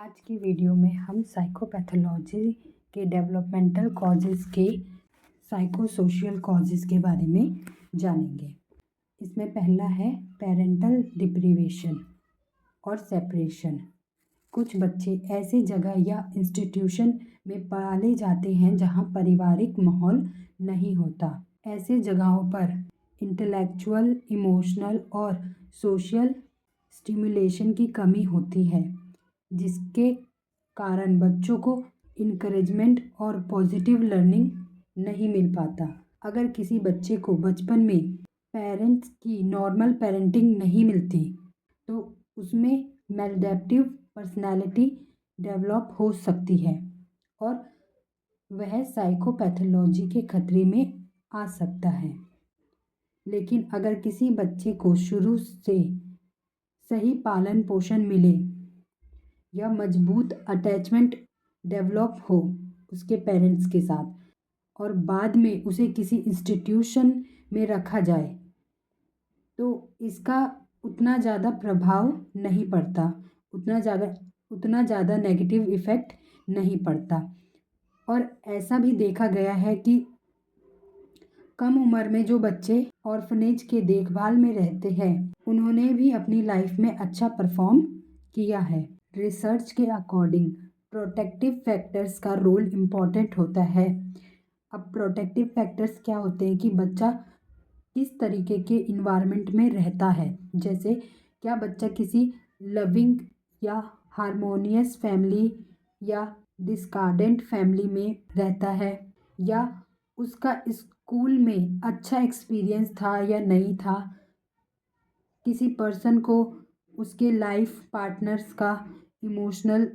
आज की वीडियो में हम साइकोपैथोलॉजी के डेवलपमेंटल कॉजेज़ के साइकोसोशियल कॉजेज़ के बारे में जानेंगे। इसमें पहला है पेरेंटल डिप्रीवेशन और सेपरेशन। कुछ बच्चे ऐसी जगह या इंस्टीट्यूशन में पाले जाते हैं जहां पारिवारिक माहौल नहीं होता। ऐसे जगहों पर इंटेलेक्चुअल, इमोशनल और सोशल स्टिमुलेशन की कमी होती है, जिसके कारण बच्चों को इनकरेजमेंट और पॉजिटिव लर्निंग नहीं मिल पाता। अगर किसी बच्चे को बचपन में पेरेंट्स की नॉर्मल पेरेंटिंग नहीं मिलती तो उसमें मैलडेप्टिव पर्सनैलिटी डेवलप हो सकती है और वह साइकोपैथोलॉजी के खतरे में आ सकता है। लेकिन अगर किसी बच्चे को शुरू से सही पालन पोषण मिले या मजबूत अटैचमेंट डेवलप हो उसके पेरेंट्स के साथ और बाद में उसे किसी इंस्टीट्यूशन में रखा जाए तो इसका उतना ज़्यादा प्रभाव नहीं पड़ता, उतना ज़्यादा नेगेटिव इफ़ेक्ट नहीं पड़ता। और ऐसा भी देखा गया है कि कम उम्र में जो बच्चे ऑर्फनेज के देखभाल में रहते हैं उन्होंने भी अपनी लाइफ में अच्छा परफॉर्म किया है। रिसर्च के अकॉर्डिंग प्रोटेक्टिव फैक्टर्स का रोल इम्पॉर्टेंट होता है। अब प्रोटेक्टिव फैक्टर्स क्या होते हैं कि बच्चा किस तरीके के इन्वायरमेंट में रहता है, जैसे क्या बच्चा किसी लविंग या हारमोनियस फैमिली या डिस्कार्डेंट फैमिली में रहता है, या उसका स्कूल में अच्छा एक्सपीरियंस था या नहीं था, किसी पर्सन को उसके लाइफ पार्टनर्स का इमोशनल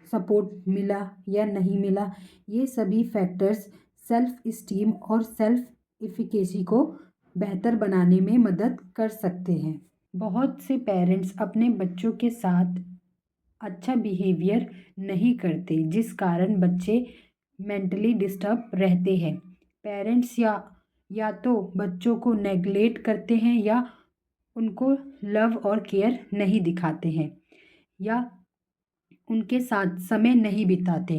सपोर्ट मिला या नहीं मिला। ये सभी फैक्टर्स सेल्फ इस्टीम और सेल्फ एफिकेसी को बेहतर बनाने में मदद कर सकते हैं। बहुत से पेरेंट्स अपने बच्चों के साथ अच्छा बिहेवियर नहीं करते, जिस कारण बच्चे मेंटली डिस्टर्ब रहते हैं। पेरेंट्स या तो बच्चों को नेग्लेक्ट करते हैं या उनको लव और केयर नहीं दिखाते हैं या उनके साथ समय नहीं बिताते।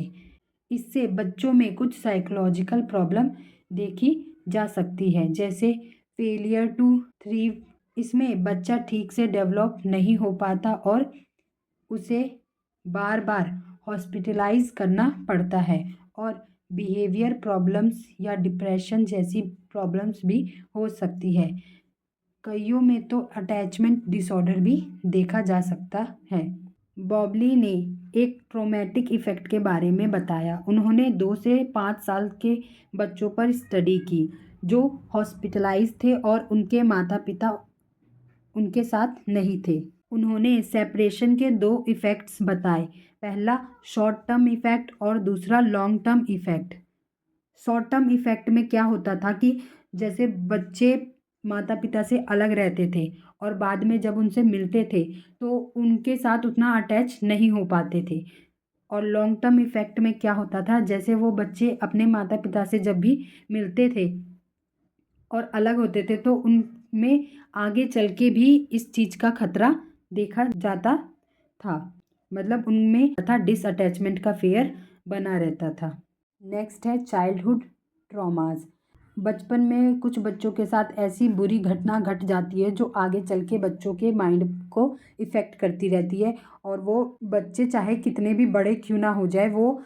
इससे बच्चों में कुछ साइकोलॉजिकल प्रॉब्लम देखी जा सकती है, जैसे फेलियर टू थ्रीव। इसमें बच्चा ठीक से डेवलप नहीं हो पाता और उसे बार बार हॉस्पिटलाइज करना पड़ता है और बिहेवियर प्रॉब्लम्स या डिप्रेशन जैसी प्रॉब्लम्स भी हो सकती है। कईयों में तो अटैचमेंट डिसऑर्डर भी देखा जा सकता है। बॉबली ने एक ट्रॉमेटिक इफ़ेक्ट के बारे में बताया। उन्होंने 2 से 5 साल के बच्चों पर स्टडी की जो हॉस्पिटलाइज थे और उनके माता पिता उनके साथ नहीं थे। उन्होंने सेपरेशन के 2 इफ़ेक्ट्स बताए, पहला शॉर्ट टर्म इफ़ेक्ट और दूसरा long term effect. Short term effect में क्या होता था कि जैसे बच्चे माता पिता से अलग रहते थे और बाद में जब उनसे मिलते थे तो उनके साथ उतना अटैच नहीं हो पाते थे। और लॉन्ग टर्म इफ़ेक्ट में क्या होता था, जैसे वो बच्चे अपने माता पिता से जब भी मिलते थे और अलग होते थे तो उनमें आगे चल के भी इस चीज़ का खतरा देखा जाता था, मतलब उनमें था डिसअटैचमेंट का फेयर बना रहता था। नेक्स्ट है चाइल्डहुड ट्रॉमाज। बचपन में कुछ बच्चों के साथ ऐसी बुरी घटना घट जाती है जो आगे चल के बच्चों के माइंड को इफ़ेक्ट करती रहती है और वो बच्चे चाहे कितने भी बड़े क्यों ना हो जाए, वो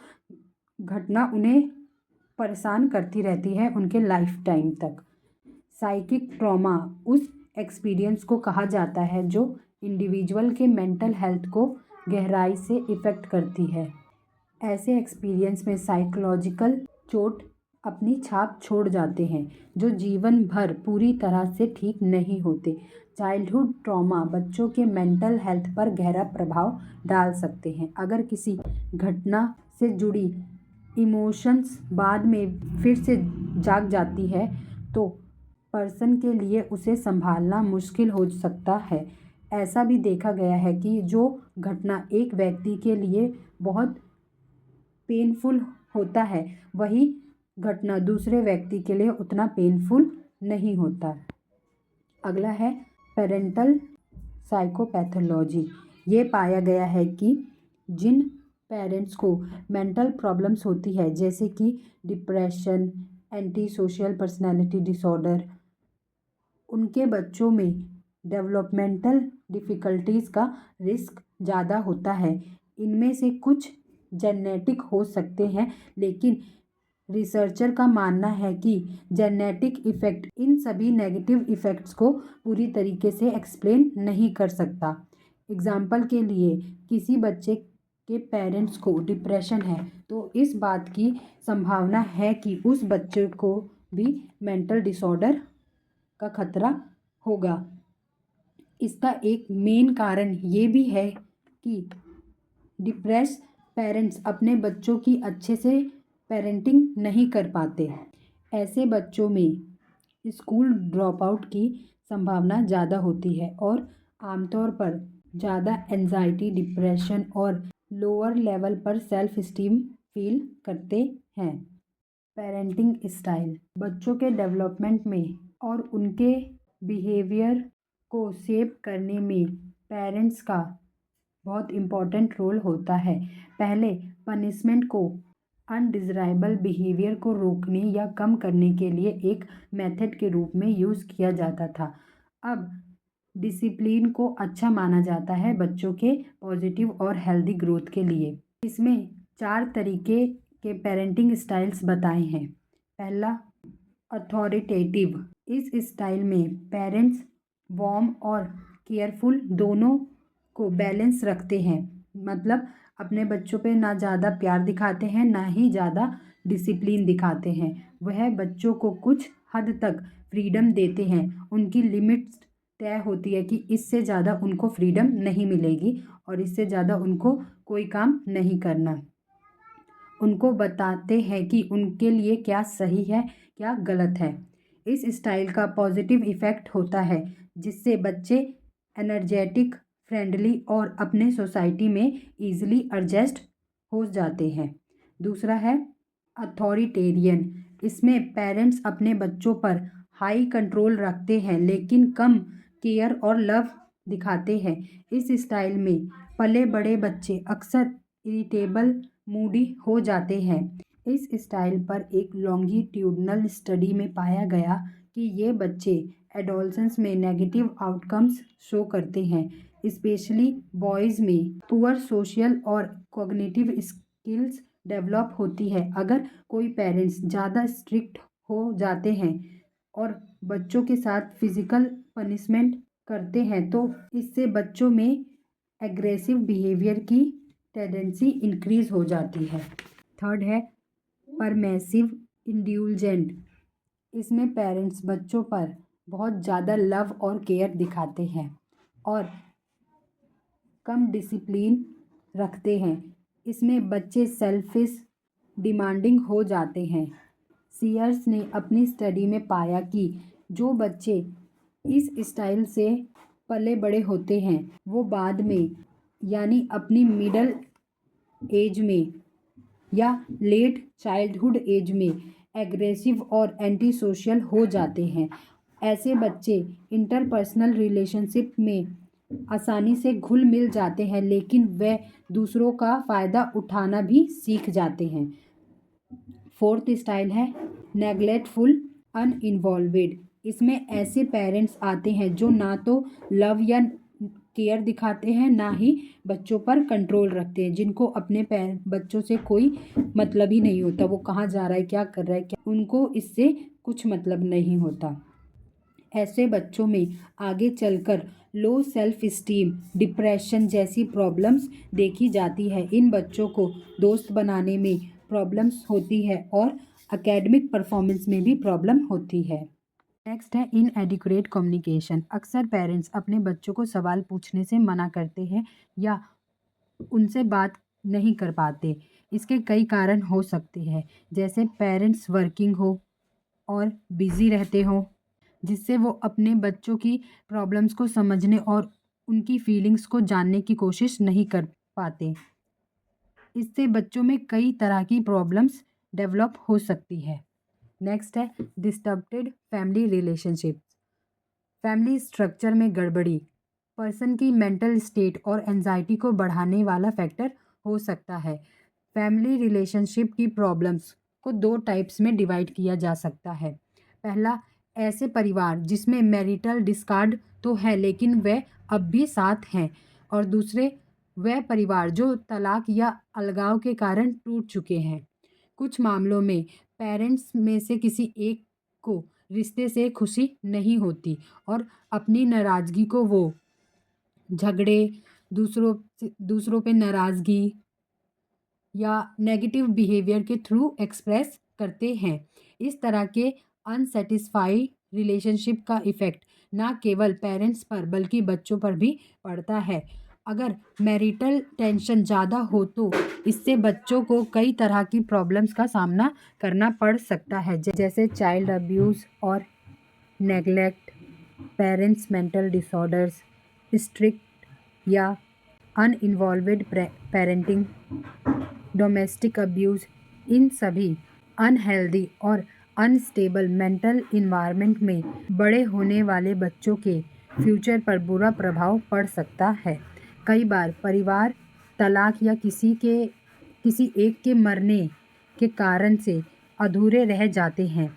घटना उन्हें परेशान करती रहती है उनके लाइफ टाइम तक। साइकिक ट्रॉमा उस एक्सपीरियंस को कहा जाता है जो इंडिविजुअल के मेंटल हेल्थ को गहराई से इफ़ेक्ट करती है। ऐसे एक्सपीरियंस में साइकोलॉजिकल चोट अपनी छाप छोड़ जाते हैं जो जीवन भर पूरी तरह से ठीक नहीं होते। चाइल्डहुड ट्रॉमा बच्चों के मेंटल हेल्थ पर गहरा प्रभाव डाल सकते हैं। अगर किसी घटना से जुड़ी इमोशंस बाद में फिर से जाग जाती है तो पर्सन के लिए उसे संभालना मुश्किल हो सकता है। ऐसा भी देखा गया है कि जो घटना एक व्यक्ति के लिए बहुत पेनफुल होता है वही घटना दूसरे व्यक्ति के लिए उतना पेनफुल नहीं होता। अगला है पेरेंटल साइकोपैथोलॉजी। ये पाया गया है कि जिन पेरेंट्स को मेंटल प्रॉब्लम्स होती है जैसे कि depression, anti social personality disorder, उनके बच्चों में डेवलपमेंटल डिफ़िकल्टीज़ का रिस्क ज़्यादा होता है। इनमें से कुछ जेनेटिक हो सकते हैं, लेकिन रिसर्चर का मानना है कि जेनेटिक इफ़ेक्ट इन सभी नेगेटिव इफ़ेक्ट्स को पूरी तरीके से एक्सप्लेन नहीं कर सकता। एग्ज़ाम्पल के लिए, किसी बच्चे के पेरेंट्स को डिप्रेशन है तो इस बात की संभावना है कि उस बच्चे को भी मेंटल डिसऑर्डर का खतरा होगा। इसका एक मेन कारण ये भी है कि डिप्रेस पेरेंट्स अपने बच्चों की अच्छे से पेरेंटिंग नहीं कर पाते। ऐसे बच्चों में स्कूल ड्रॉप आउट की संभावना ज़्यादा होती है और आमतौर पर ज़्यादा एंजाइटी, डिप्रेशन और लोअर लेवल पर सेल्फ स्टीम फील करते हैं। पेरेंटिंग स्टाइल बच्चों के डेवलपमेंट में और उनके बिहेवियर को शेप करने में पेरेंट्स का बहुत इम्पोर्टेंट रोल होता है। पहले पनिशमेंट को अनडिज़ायरेबल बिहेवियर को रोकने या कम करने के लिए एक मेथड के रूप में यूज़ किया जाता था। अब डिसिप्लिन को अच्छा माना जाता है बच्चों के पॉजिटिव और हेल्दी ग्रोथ के लिए। इसमें 4 तरीके के पेरेंटिंग स्टाइल्स बताए हैं। पहला, अथॉरिटेटिव। इस स्टाइल में पेरेंट्स वार्म और केयरफुल दोनों को बैलेंस रखते हैं, मतलब अपने बच्चों पे ना ज़्यादा प्यार दिखाते हैं ना ही ज़्यादा डिसिप्लिन दिखाते हैं। वह बच्चों को कुछ हद तक फ्रीडम देते हैं। उनकी लिमिट्स तय होती है कि इससे ज़्यादा उनको फ्रीडम नहीं मिलेगी और इससे ज़्यादा उनको कोई काम नहीं करना। उनको बताते हैं कि उनके लिए क्या सही है क्या गलत है। इस स्टाइल का पॉजिटिव इफ़ेक्ट होता है जिससे बच्चे एनर्जेटिक, फ्रेंडली और अपने सोसाइटी में ईजिली एडजस्ट हो जाते हैं। दूसरा है अथॉरिटेरियन। इसमें पेरेंट्स अपने बच्चों पर हाई कंट्रोल रखते हैं लेकिन कम केयर और लव दिखाते हैं। इस स्टाइल में पले बड़े बच्चे अक्सर इरिटेबल, मूडी हो जाते हैं। इस स्टाइल पर एक लॉन्गिट्यूडनल स्टडी में पाया गया कि ये बच्चे एडोलसेंस में नेगेटिव आउटकम्स शो करते हैं, स्पेशली बॉयज़ में पुअर सोशल और कॉग्निटिव स्किल्स डेवलप होती है। अगर कोई पेरेंट्स ज़्यादा स्ट्रिक्ट हो जाते हैं और बच्चों के साथ फिजिकल पनिशमेंट करते हैं तो इससे बच्चों में एग्रेसिव बिहेवियर की टेंडेंसी इंक्रीज हो जाती है। थर्ड है परमेसिव इंड्यूलजेंट। इसमें पेरेंट्स बच्चों पर बहुत ज़्यादा लव और केयर दिखाते हैं और कम डिसिप्लिन रखते हैं। इसमें बच्चे सेल्फिश, डिमांडिंग हो जाते हैं। सीयर्स ने अपनी स्टडी में पाया कि जो बच्चे इस स्टाइल से पले बड़े होते हैं वो बाद में यानी अपनी मिडल एज में या लेट चाइल्डहुड एज में एग्रेसिव और एंटी सोशल हो जाते हैं। ऐसे बच्चे इंटरपर्सनल रिलेशनशिप में आसानी से घुल मिल जाते हैं लेकिन वे दूसरों का फ़ायदा उठाना भी सीख जाते हैं। फोर्थ स्टाइल है नेग्लेक्टफुल अनइन्वॉल्वेड। इसमें ऐसे पेरेंट्स आते हैं जो ना तो लव या केयर दिखाते हैं ना ही बच्चों पर कंट्रोल रखते हैं, जिनको अपने बच्चों से कोई मतलब ही नहीं होता। वो कहाँ जा रहा है, क्या कर रहा है, क्या उनको इससे कुछ मतलब नहीं होता। ऐसे बच्चों में आगे चलकर लो सेल्फ स्टीम, डिप्रेशन जैसी प्रॉब्लम्स देखी जाती है। इन बच्चों को दोस्त बनाने में प्रॉब्लम्स होती है और एकेडमिक परफॉर्मेंस में भी प्रॉब्लम होती है। नेक्स्ट है इनएडिक्वेट कम्युनिकेशन। अक्सर पेरेंट्स अपने बच्चों को सवाल पूछने से मना करते हैं या उनसे बात नहीं कर पाते। इसके कई कारण हो सकते हैं, जैसे पेरेंट्स वर्किंग हो और बिज़ी रहते हो, जिससे वो अपने बच्चों की प्रॉब्लम्स को समझने और उनकी फीलिंग्स को जानने की कोशिश नहीं कर पाते। इससे बच्चों में कई तरह की प्रॉब्लम्स डेवलप हो सकती है। नेक्स्ट है disturbed family relationship. Family structure में गड़बड़ी पर्सन की मेंटल स्टेट और एंजाइटी को बढ़ाने वाला फैक्टर हो सकता है। फैमिली रिलेशनशिप की प्रॉब्लम्स को 2 टाइप्स में डिवाइड किया जा सकता है। पहला, ऐसे परिवार जिसमें मैरिटल डिस्कार्ड तो है लेकिन वे अब भी साथ हैं, और दूसरे वह परिवार जो तलाक या अलगाव के कारण टूट चुके हैं। कुछ मामलों में पेरेंट्स में से किसी एक को रिश्ते से खुशी नहीं होती और अपनी नाराज़गी को वो झगड़े, दूसरों पे नाराज़गी या नेगेटिव बिहेवियर के थ्रू एक्सप्रेस करते हैं। इस तरह के अनसेटिस्फाई रिलेशनशिप का इफ़ेक्ट ना केवल पेरेंट्स पर बल्कि बच्चों पर भी पड़ता है। अगर मैरिटल टेंशन ज़्यादा हो तो इससे बच्चों को कई तरह की प्रॉब्लम्स का सामना करना पड़ सकता है, जैसे चाइल्ड अब्यूज़ और neglect, parents mental disorders, strict या अनइन्वॉल्वड पेरेंटिंग, डोमेस्टिक अब्यूज़। इन सभी अनहेल्दी और अनस्टेबल मेंटल इन्वायरमेंट में बड़े होने वाले बच्चों के फ्यूचर पर बुरा प्रभाव पड़ सकता है। कई बार परिवार तलाक या किसी एक के मरने के कारण से अधूरे रह जाते हैं।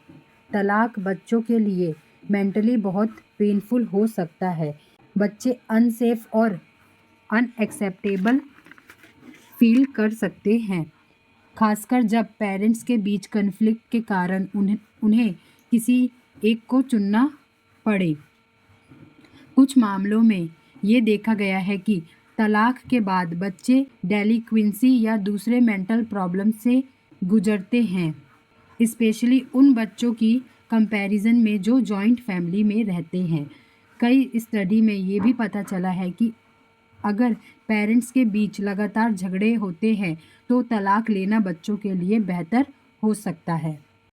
तलाक बच्चों के लिए मेंटली बहुत पेनफुल हो सकता है। बच्चे अनसेफ और अनएक्सेप्टेबल फील कर सकते हैं, खासकर जब पेरेंट्स के बीच कन्फ्लिक्ट के कारण उन्हें किसी एक को चुनना पड़े। कुछ मामलों में ये देखा गया है कि तलाक के बाद बच्चे डेलिक्वेंसी या दूसरे मेंटल प्रॉब्लम से गुजरते हैं, स्पेशली उन बच्चों की कंपैरिजन में जो जॉइंट फैमिली में रहते हैं। कई स्टडी में ये भी पता चला है कि अगर पेरेंट्स के बीच लगातार झगड़े होते हैं तो तलाक लेना बच्चों के लिए बेहतर हो सकता है।